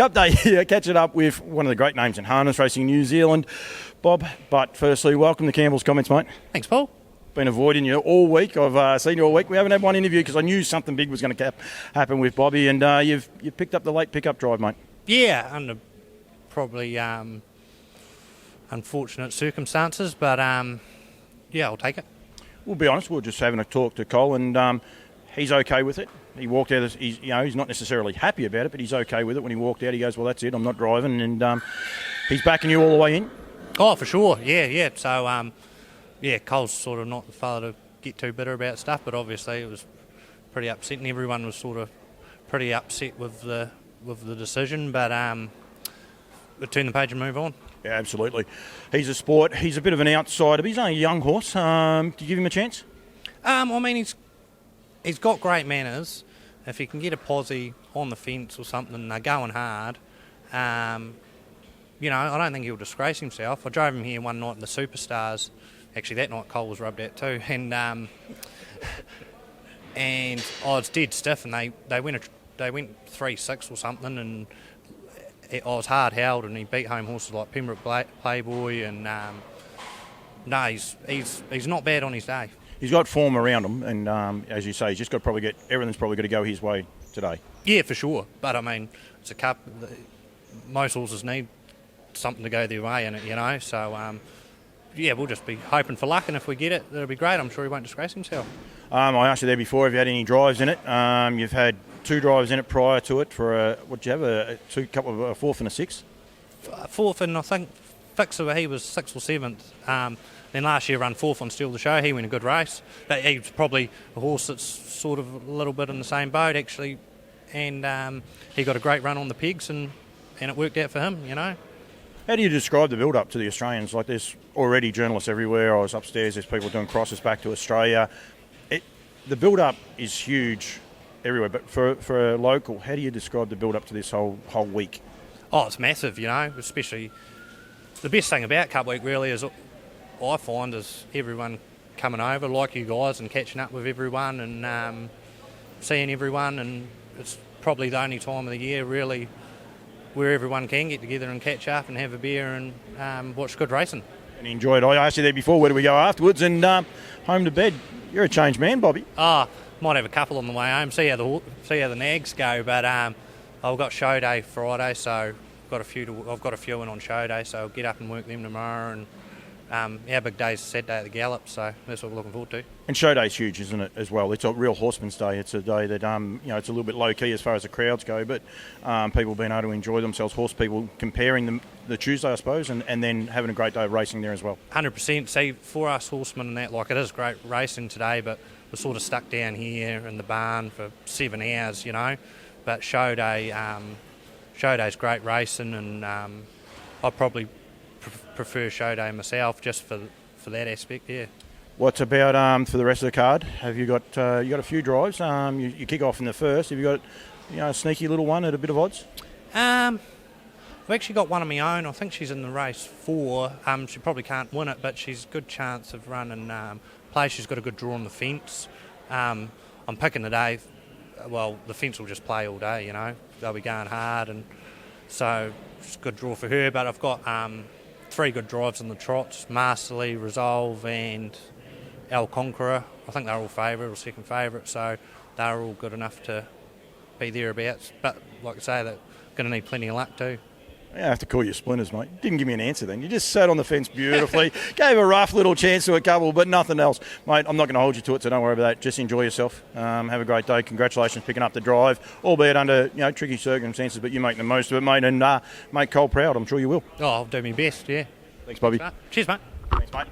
Update here, catching up with one of the great names in harness racing in New Zealand, Bob. But firstly, welcome to Campbell's Comments, mate. Thanks, Paul. Been avoiding you all week. I've seen you all week. We haven't had one interview because I knew something big was going to happen with Bobby, and you've picked up the late pickup drive, mate. Yeah, under probably unfortunate circumstances, but yeah, I'll take it. We'll be honest. We were just having a talk to Cole, and he's okay with it. He walked out. He's not necessarily happy about it, but he's okay with it. When he walked out, he goes, "Well, that's it. I'm not driving," and he's backing you all the way in. Oh, for sure. Yeah. So, Cole's sort of not the fella to get too bitter about stuff, but obviously it was pretty upsetting. Everyone was sort of pretty upset with the decision, but we'll turn the page and move on. Yeah, absolutely. He's a sport. He's a bit of an outsider, but he's only a young horse. Do you give him a chance? I mean, he's got great manners. If he can get a posse on the fence or something, they're going hard. I don't think he'll disgrace himself. I drove him here one night in the Superstars. Actually, that night Cole was rubbed out too, and I was dead stiff, and they went 3-6 or something, and I was hard held, and he beat home horses like Pembroke Playboy, and he's not bad on his day. He's got form around him, and as you say, he's just got to probably everything's probably got to go his way today. Yeah, for sure. But I mean, it's a cup. Most horses need something to go their way in it, So we'll just be hoping for luck, and if we get it, it'll be great. I'm sure he won't disgrace himself. I asked you there before if you had any drives in it. You've had 2 drives in it prior to it for what did you have? A fourth and a sixth. Fourth, and I think Fixer, he was 6th or 7th. Then last year ran 4th on Steal the Show. He went a good race. But he's probably a horse that's sort of a little bit in the same boat, actually. And he got a great run on the pegs, and it worked out for him, How do you describe the build-up to the Australians? Like, there's already journalists everywhere. I was upstairs, there's people doing crosses back to Australia. The build-up is huge everywhere, but for a local, how do you describe the build-up to this whole week? Oh, it's massive, especially the best thing about Cup Week really is I find is everyone coming over, like you guys, and catching up with everyone and seeing everyone, and it's probably the only time of the year really where everyone can get together and catch up and have a beer and watch good racing. And enjoy it. I asked you there before, where do we go afterwards? And home to bed. You're a changed man, Bobby. Might have a couple on the way home, see how the nags go, but I've got show day Friday, so I've got a few in on show day, so I'll get up and work them tomorrow, and our big day's Saturday at the Gallop, so that's what we're looking forward to. And show day's huge, isn't it, as well? It's a real horseman's day. It's a day that it's a little bit low key as far as the crowds go, but people being able to enjoy themselves, horse people comparing the Tuesday, I suppose, and then having a great day of racing there as well. 100%. See, for us horsemen and that, like, it is great racing today, but we're sort of stuck down here in the barn for 7 hours, But show day's great racing, and I probably prefer show day myself just for that aspect. Yeah. What's about for the rest of the card? Have you got a few drives? You kick off in the first. Have you got a sneaky little one at a bit of odds? I've actually got one of my own. I think she's in the race 4. She probably can't win it, but she's a good chance of running play. She's got a good draw on the fence. I'm picking today. Well, the fence will just play all day. They'll be going hard, and so it's a good draw for her. But I've got 3 good drives in the trots: Masterly, Resolve, and El Conqueror. I think they're all favourite or second favourite, so they're all good enough to be thereabouts. But like I say, they're going to need plenty of luck too. I have to call you splinters, mate. Didn't give me an answer then. You just sat on the fence beautifully, gave a rough little chance to a couple, but nothing else. Mate, I'm not going to hold you to it, so don't worry about that. Just enjoy yourself. Have a great day. Congratulations picking up the drive, albeit under tricky circumstances, but you make the most of it, mate, and make Cole proud. I'm sure you will. Oh, I'll do my best, yeah. Thanks, Bobby. Cheers, mate. Thanks, mate.